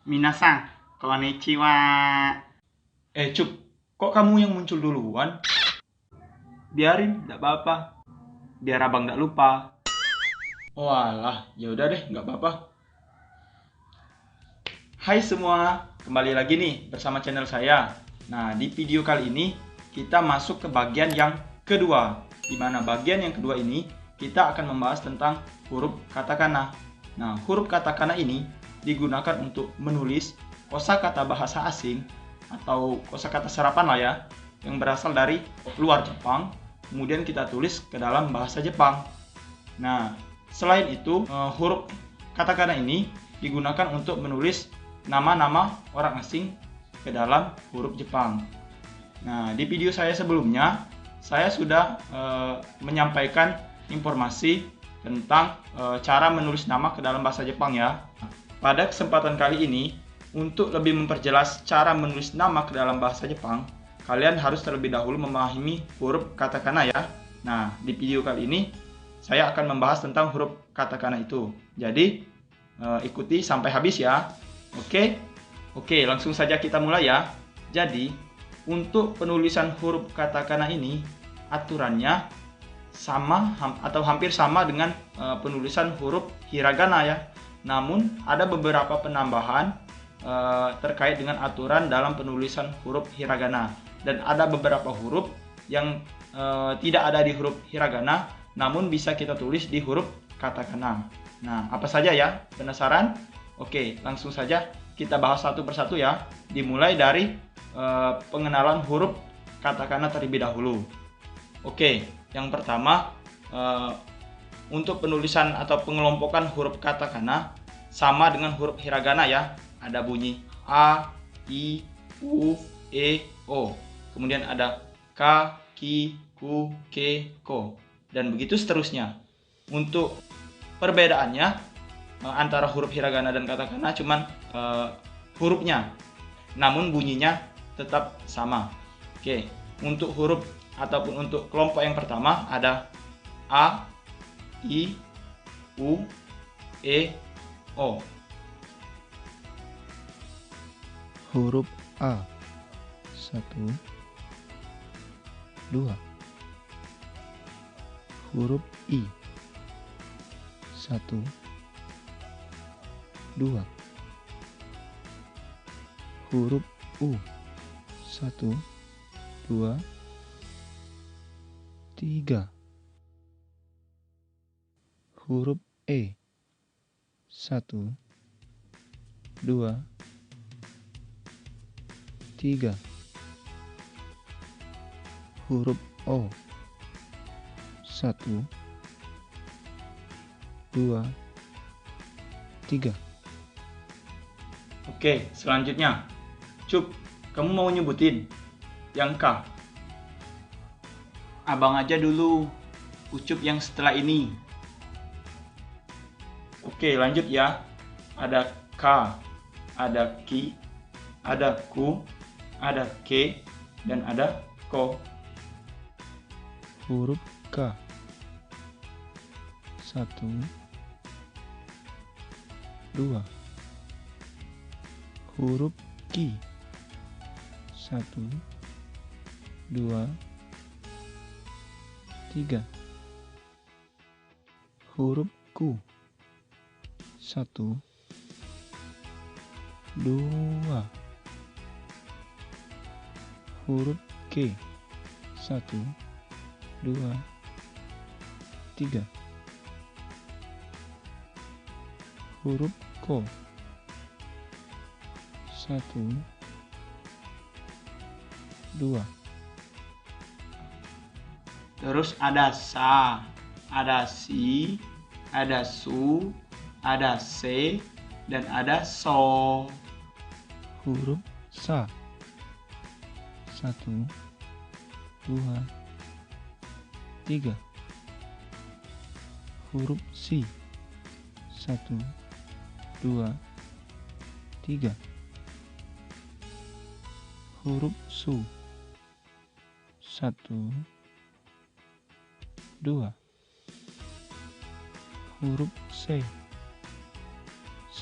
Minasan, konnichiwa. Cup, kok kamu yang muncul duluan? Biarin, gak apa-apa. Biar abang gak lupa. Oh alah, ya udah deh, nggak apa-apa. Hai semua, kembali lagi nih bersama channel saya. Nah, di video kali ini kita masuk ke bagian yang kedua. Di mana bagian yang kedua ini kita akan membahas tentang huruf katakana. Nah, huruf katakana ini digunakan untuk menulis kosakata bahasa asing atau kosakata serapan lah ya, yang berasal dari luar Jepang, kemudian kita tulis ke dalam bahasa Jepang. Nah, selain itu, huruf katakana ini digunakan untuk menulis nama-nama orang asing ke dalam huruf Jepang. Nah, di video saya sebelumnya, saya sudah menyampaikan informasi tentang cara menulis nama ke dalam bahasa Jepang ya. Pada kesempatan kali ini, untuk lebih memperjelas cara menulis nama ke dalam bahasa Jepang, kalian harus terlebih dahulu memahami huruf katakana ya. Nah, di video kali ini saya akan membahas tentang huruf katakana itu. Jadi, ikuti sampai habis ya. Oke, langsung saja kita mulai ya. Jadi, untuk penulisan huruf katakana ini, aturannya sama atau hampir sama dengan penulisan huruf hiragana ya. Namun, ada beberapa penambahan terkait dengan aturan dalam penulisan huruf hiragana. Dan ada beberapa huruf yang tidak ada di huruf hiragana, namun bisa kita tulis di huruf katakana. Nah, apa saja ya? Penasaran? Oke, langsung saja kita bahas satu persatu ya. Dimulai dari pengenalan huruf katakana terlebih dahulu. Oke, yang pertama untuk penulisan atau pengelompokan huruf katakana sama dengan huruf hiragana ya. Ada bunyi A, I, U, E, O. Kemudian ada K, Ki, Ku, Ke, Ko. Dan begitu seterusnya. Untuk perbedaannya antara huruf hiragana dan katakana cuman hurufnya, namun bunyinya tetap sama. Oke, untuk huruf ataupun untuk kelompok yang pertama ada A, I, U, E, O. Huruf A 1 2. Huruf I 1 2. Huruf U 1 2 3. Huruf E 1 2 3. Huruf O 1 2 3. Oke, selanjutnya Cup, kamu mau nyebutin yang K? Abang aja dulu, Ucup yang setelah ini. Oke, lanjut ya. Ada K, ada Ki, ada Ku, ada Ke, dan ada Ko. Huruf K 1 2. Huruf Ki 1 2 3. Huruf Ku 1 2. Huruf K 1 2 3. Huruf Ko 1 2. Terus ada Sa, ada Si, ada Su, ada Se, dan ada So. Huruf Sa 1 2 3. Huruf Si 1 2 3. Huruf Su 1 2. Huruf C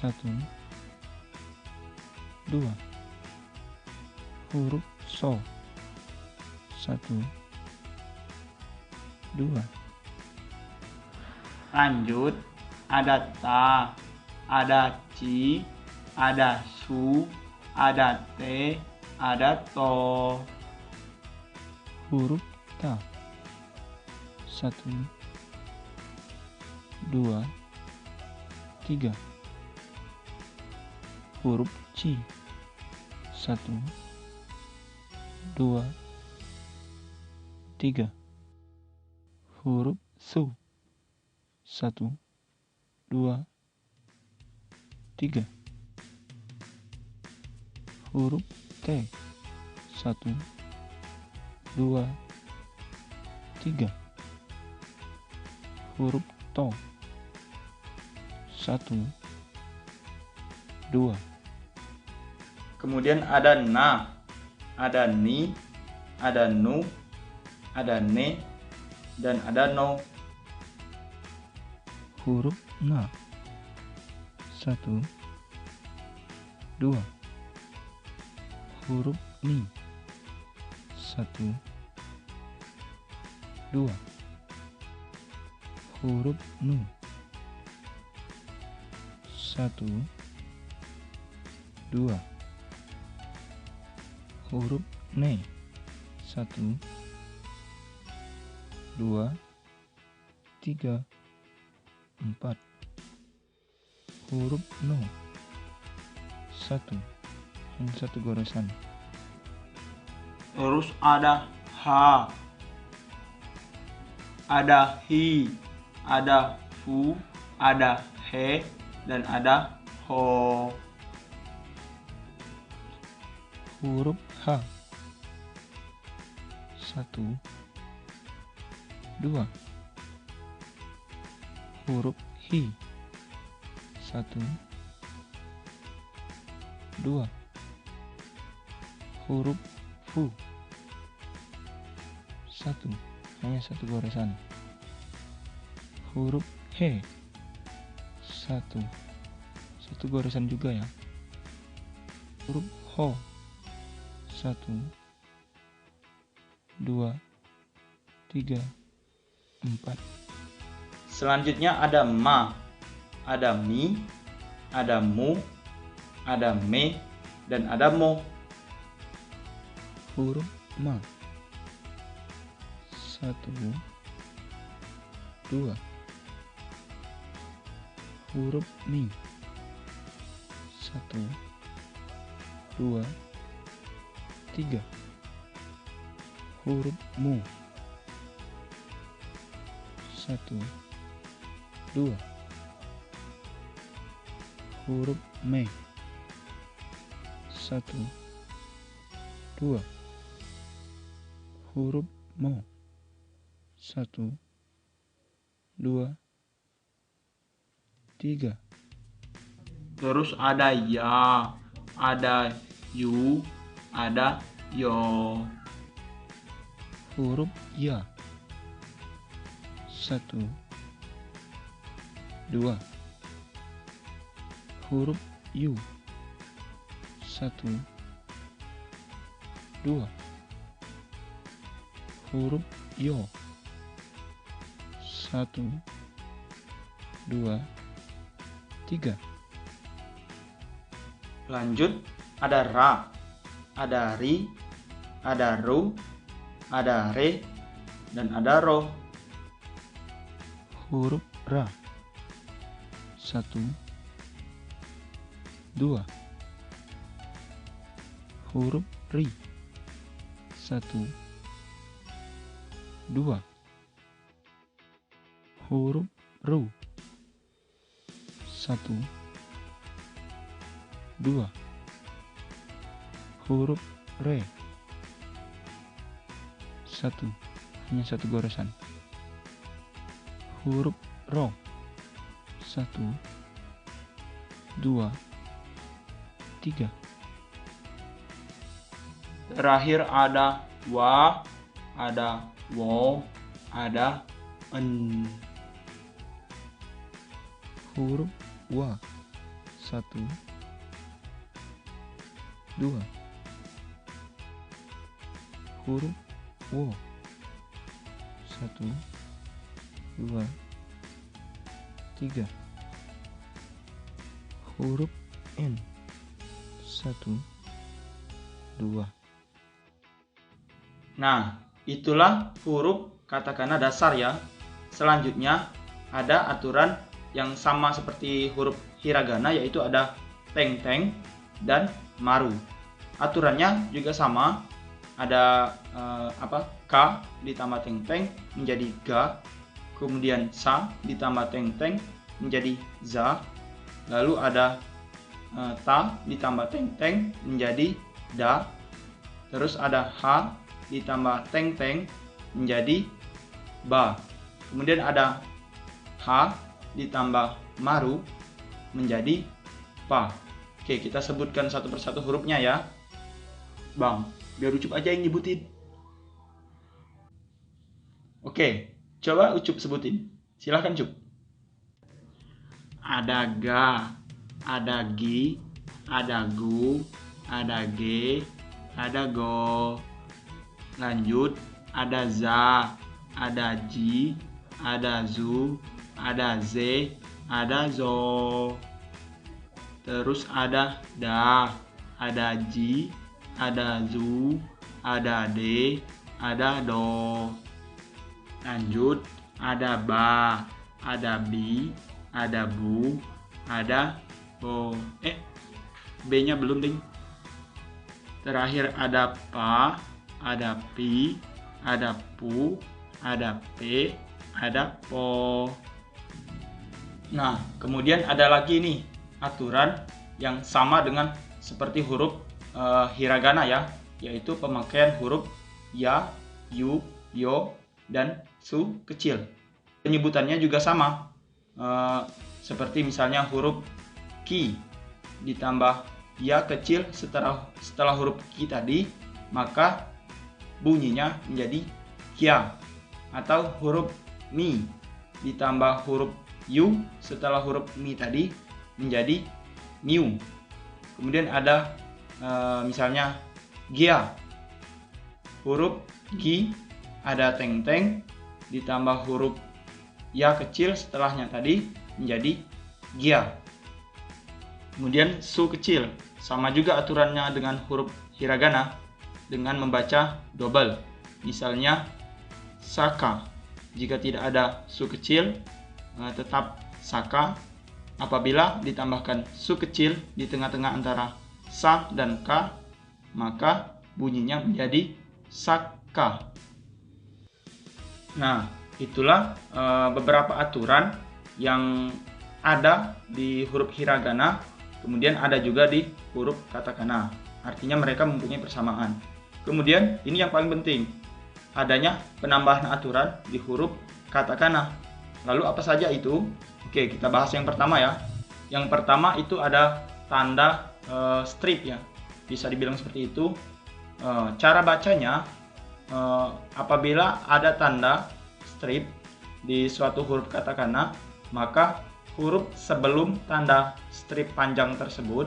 1 2. Huruf so. 1, 2. Lanjut, ada ta, ada ci, ada su, ada te, ada to. Huruf ta. 1, 2, 3. Huruf ci. 1, 2, 3. Huruf su. 1, 2, 3. Huruf T. 1, 2, 3. Huruf to. 1, 2. Kemudian ada na, ada ni, ada nu, ada ne, dan ada no. Huruf na. 1, 2. Huruf ni. 1, 2. Huruf nu. 1, 2. Huruf ne. 1, 2, 3, 4. Huruf no. 1. Hanya satu goresan. Terus ada ha, ada hi, ada fu, ada he, dan ada ho. Huruf H. 1, 2. Huruf hi. 1, 2. Huruf fu. 1. Hanya satu goresan. Huruf he. 1. Satu goresan juga ya. Huruf ho. 1, 2, 3, 4. Selanjutnya ada ma, ada mi, ada mu, ada me, dan ada mo. Huruf ma. 1, 2. Huruf mi. 1, 2, 3. Huruf mu. 1, 2. Huruf me. 1, 2. Huruf mo. 1, 2, 3. Terus ada ya, ada yu, ada yo. Huruf ya. 1, 2. Huruf yu. 1, 2. Huruf yo. 1, 2, 3. Lanjut, ada ra, ada ri, ada ru, ada re, dan ada ro. Huruf ra. 1, 2. Huruf ri. 1, 2. Huruf ru. 1, 2. Huruf re. 1. Hanya satu goresan. Huruf ro. 1, 2, 3. Terakhir ada wa, ada wo, ada en. Huruf wa. 1, 2. Huruf wo. 1, 2, 3. Huruf N. 1, 2. Nah, itulah huruf katakana dasar ya. Selanjutnya ada aturan yang sama seperti huruf hiragana, yaitu ada teng-teng dan maru. Aturannya juga sama. Ada K ditambah teng-teng menjadi ga. Kemudian sa ditambah teng-teng menjadi za. Lalu ada ta ditambah teng-teng menjadi da. Terus ada ha ditambah teng-teng menjadi ba. Kemudian ada ha ditambah maru menjadi pa. Oke, kita sebutkan satu persatu hurufnya ya. Bang, biar Ucup aja yang nyebutin. Oke, coba Ucup sebutin. Silahkan Cup. Ada ga, ada gi, ada gu, ada ge, ada go. Lanjut, ada za, ada ji, ada zu, ada ze, ada zo. Terus ada da, ada ji, ada zu, ada de, ada do. Lanjut, ada ba, ada bi, ada bu, ada bo. B-nya belum ding. Terakhir ada pa, ada pi, ada pu, ada p, ada po. Nah, kemudian ada lagi nih aturan yang sama dengan seperti huruf hiragana ya, yaitu pemakaian huruf ya, yu, yo, dan su kecil. Penyebutannya juga sama, seperti misalnya huruf ki ditambah ya kecil setelah huruf ki tadi, maka bunyinya menjadi kya. Atau huruf mi ditambah huruf yu setelah huruf mi tadi menjadi miu. Kemudian ada misalnya gia, huruf gi ada teng-teng ditambah huruf ya kecil setelahnya tadi menjadi gia. Kemudian su kecil sama juga aturannya dengan huruf hiragana dengan membaca double. Misalnya saka, jika tidak ada su kecil tetap saka. Apabila ditambahkan su kecil di tengah-tengah antara sa dan ka, maka bunyinya menjadi saka. Nah, itulah beberapa aturan yang ada di huruf hiragana, kemudian ada juga di huruf katakana. Artinya mereka mempunyai persamaan. Kemudian ini yang paling penting, adanya penambahan aturan di huruf katakana. Lalu apa saja itu? Oke, kita bahas yang pertama ya. Yang pertama itu ada tanda strip ya. Bisa dibilang seperti itu. Cara bacanya, apabila ada tanda strip di suatu huruf katakana, maka huruf sebelum tanda strip panjang tersebut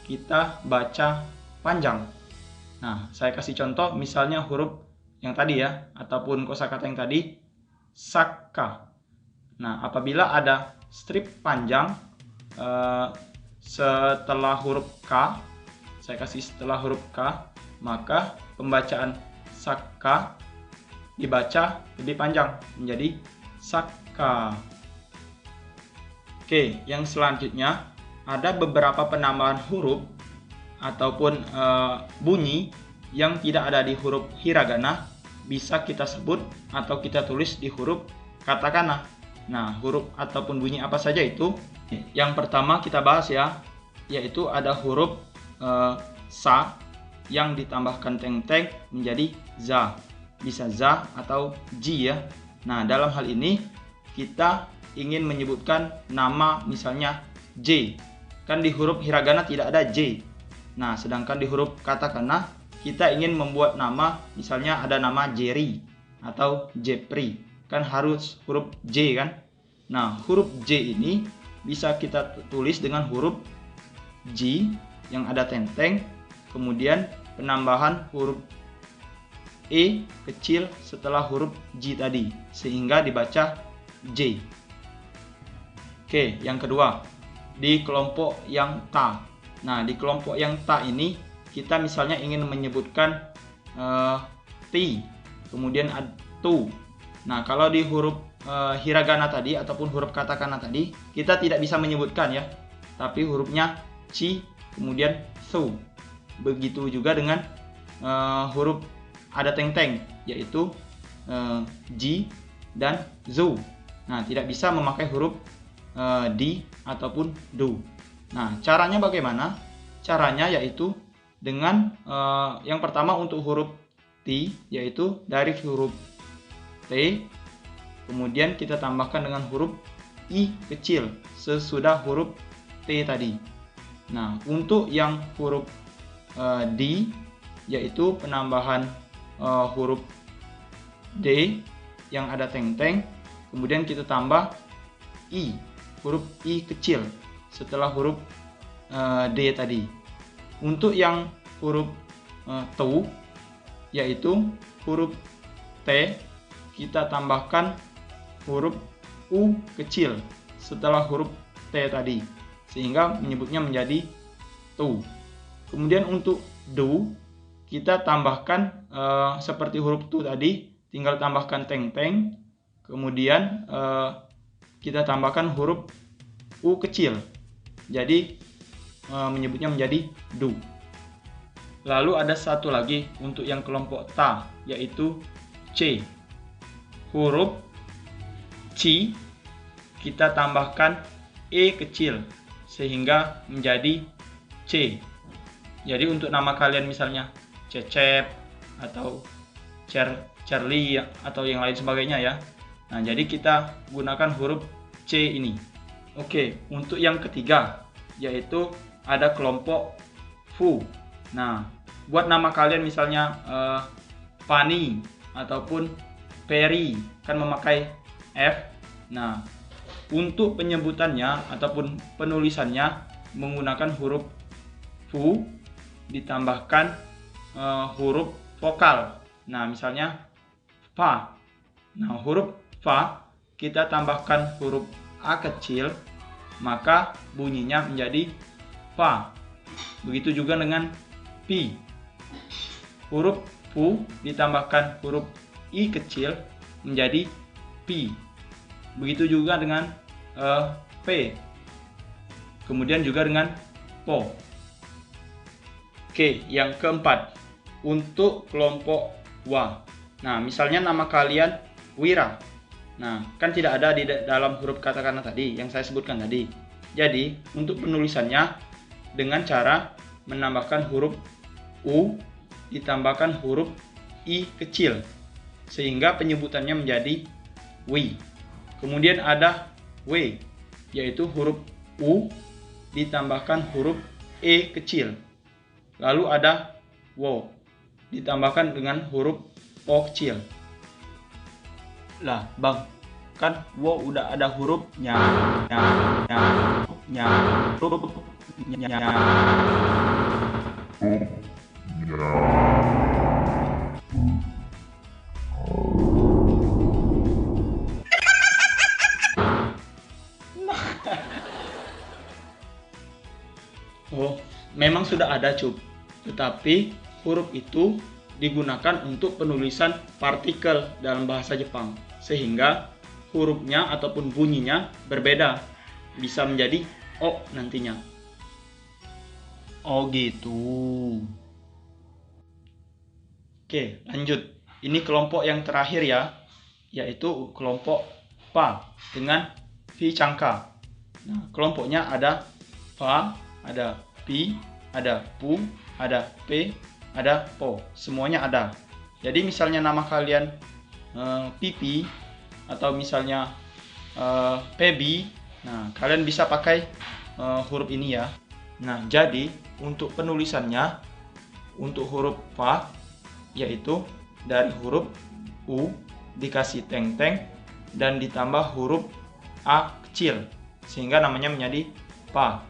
kita baca panjang. Nah, saya kasih contoh, misalnya huruf yang tadi ya, ataupun kosakata yang tadi, saka. Nah, apabila ada strip panjang setelah huruf K, saya kasih setelah huruf K, maka pembacaan saka dibaca lebih panjang menjadi saka. Oke, yang selanjutnya ada beberapa penambahan huruf ataupun bunyi yang tidak ada di huruf hiragana, bisa kita sebut atau kita tulis di huruf katakana. Nah, huruf ataupun bunyi apa saja itu? Yang pertama kita bahas ya, yaitu ada huruf sa yang ditambahkan teng-teng menjadi za. Bisa za atau ji ya. Nah, dalam hal ini kita ingin menyebutkan nama misalnya J. Kan di huruf hiragana tidak ada J. Nah, sedangkan di huruf katakana kita ingin membuat nama, misalnya ada nama Jerry atau Jepri. Kan harus huruf J kan. Nah, huruf J ini bisa kita tulis dengan huruf J yang ada teng-teng, kemudian penambahan huruf E kecil setelah huruf J tadi, sehingga dibaca J. Oke, yang kedua, di kelompok yang ta. Nah, di kelompok yang ta ini, kita misalnya ingin menyebutkan ti, kemudian tu. Nah, kalau di huruf hiragana tadi, ataupun huruf katakana tadi, kita tidak bisa menyebutkan ya, tapi hurufnya ci, kemudian su. Begitu juga dengan huruf ada teng-teng, yaitu ji dan zu. Nah, tidak bisa memakai huruf di ataupun do. Nah, caranya bagaimana? Caranya yaitu dengan yang pertama untuk huruf T, yaitu dari huruf T, kemudian kita tambahkan dengan huruf I kecil sesudah huruf T tadi. Nah, untuk yang huruf D, yaitu penambahan huruf D yang ada teng-teng, kemudian kita tambah I, huruf I kecil setelah huruf D tadi. Untuk yang huruf tu, yaitu huruf T, kita tambahkan huruf U kecil setelah huruf T tadi, sehingga menyebutnya menjadi tu. Kemudian untuk do, kita tambahkan seperti huruf tu tadi, tinggal tambahkan teng-teng, kemudian kita tambahkan huruf U kecil, jadi menyebutnya menjadi do. Lalu ada satu lagi untuk yang kelompok ta, yaitu C. Huruf ci kita tambahkan E kecil sehingga menjadi C. Jadi untuk nama kalian misalnya Cecep atau Charlie atau yang lain sebagainya ya. Nah, jadi kita gunakan huruf C ini. Oke, untuk yang ketiga yaitu ada kelompok fu. Nah, buat nama kalian misalnya Fanny ataupun Perry kan memakai F. Nah, untuk penyebutannya ataupun penulisannya menggunakan huruf fu ditambahkan huruf vokal. Nah, misalnya fa. Nah, huruf fa kita tambahkan huruf A kecil, maka bunyinya menjadi fa. Begitu juga dengan pi. Huruf fu ditambahkan huruf I kecil menjadi pi. Begitu juga dengan P. Kemudian juga dengan po. Oke, yang keempat, untuk kelompok wa. Nah, misalnya nama kalian Wira. Nah, kan tidak ada di dalam huruf katakana tadi yang saya sebutkan tadi. Jadi, untuk penulisannya dengan cara menambahkan huruf U ditambahkan huruf I kecil, sehingga penyebutannya menjadi wi. Kemudian ada W, yaitu huruf U ditambahkan huruf E kecil. Lalu ada wo, ditambahkan dengan huruf O kecil. Lah, Bang, kan wo udah ada hurufnya. Oh, memang sudah ada, Cuk. Tetapi huruf itu digunakan untuk penulisan partikel dalam bahasa Jepang, sehingga hurufnya ataupun bunyinya berbeda, bisa menjadi O nantinya. Oh gitu. Oke, lanjut. Ini kelompok yang terakhir ya, yaitu kelompok pa dengan fi cangka. Nah, kelompoknya ada fa, ada pi, ada pu, ada p, ada po. Semuanya ada. Jadi misalnya nama kalian pipi atau misalnya pebi, nah kalian bisa pakai huruf ini ya. Nah, jadi untuk penulisannya untuk huruf fa yaitu dari huruf U dikasih teng-teng dan ditambah huruf A kecil sehingga namanya menjadi pa.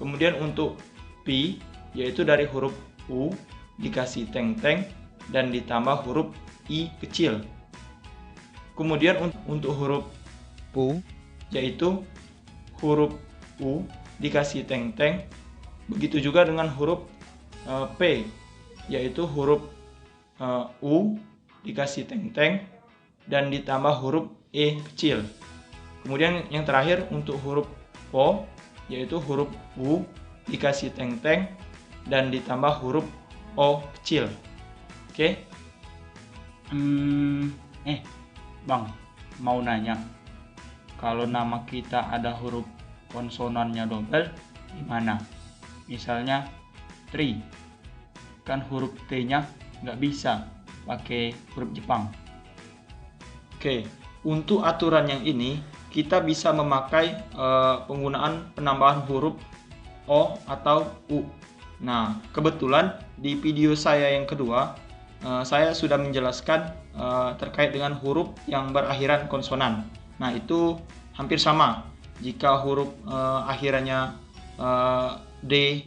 Kemudian untuk pi yaitu dari huruf U dikasih teng-teng dan ditambah huruf I kecil. Kemudian untuk huruf U, yaitu huruf U dikasih teng-teng. Begitu juga dengan huruf P, yaitu huruf U dikasih teng-teng dan ditambah huruf E kecil. Kemudian yang terakhir untuk huruf O, yaitu huruf U dikasih teng-teng dan ditambah huruf O kecil. Oke? Bang, mau nanya. Kalau nama kita ada huruf konsonannya double, gimana? Misalnya tri, kan huruf T-nya nggak bisa pakai huruf Jepang. Oke, untuk aturan yang ini kita bisa memakai penggunaan penambahan huruf O atau U. Nah, kebetulan di video saya yang kedua saya sudah menjelaskan terkait dengan huruf yang berakhiran konsonan. Nah, itu hampir sama. Jika huruf akhirannya D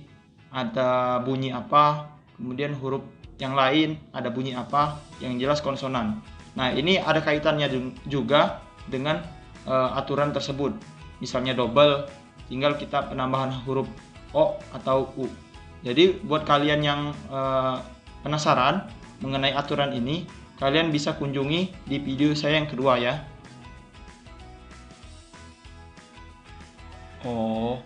ada bunyi apa, kemudian huruf yang lain ada bunyi apa, yang jelas konsonan. Nah, ini ada kaitannya juga dengan aturan tersebut. Misalnya double, tinggal kita penambahan huruf O atau U. Jadi buat kalian yang penasaran mengenai aturan ini, kalian bisa kunjungi di video saya yang kedua ya. Oh,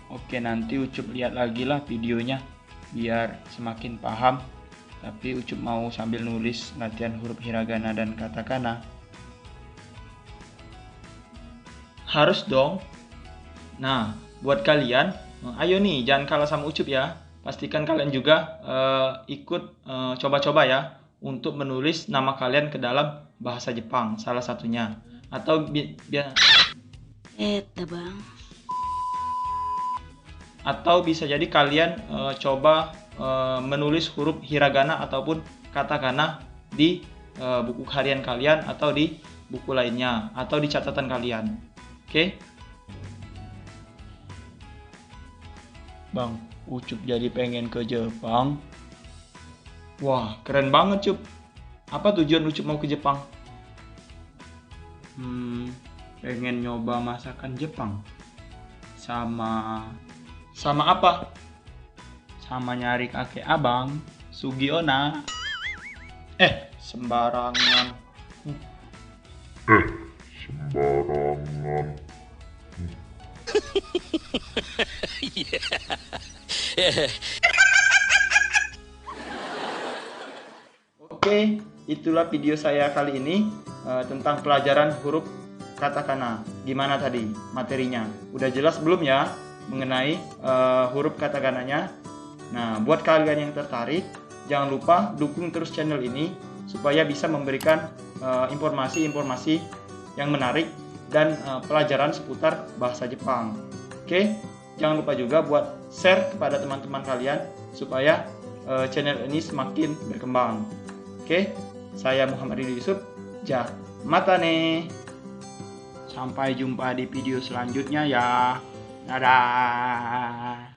oke, nanti Ucup lihat lagi lah videonya biar semakin paham. Tapi Ucup mau sambil nulis latihan huruf hiragana dan katakana. Harus dong. Nah, buat kalian, ayo nih jangan kalah sama Ucup ya. Pastikan kalian juga ikut coba-coba ya untuk menulis nama kalian ke dalam bahasa Jepang salah satunya. Atau Bang. Atau bisa jadi kalian coba menulis huruf hiragana ataupun katakana di buku harian kalian atau di buku lainnya atau di catatan kalian. Oke? Bang, Ucup jadi pengen ke Jepang. Wah, keren banget, Cup. Apa tujuan Ucup mau ke Jepang? Pengen nyoba masakan Jepang. Sama apa? Sama nyari kakek abang, Sugiona. Sembarangan. Oke, itulah video saya kali ini tentang pelajaran huruf katakana. Gimana tadi materinya? Udah jelas belum ya mengenai huruf katakananya? Nah, buat kalian yang tertarik, jangan lupa dukung terus channel ini supaya bisa memberikan informasi-informasi yang menarik dan pelajaran seputar bahasa Jepang. Oke, jangan lupa juga buat share kepada teman-teman kalian supaya channel ini semakin berkembang. Oke, saya Muhammad Ridho Yusuf. Mata nih. Sampai jumpa di video selanjutnya ya. Dadah.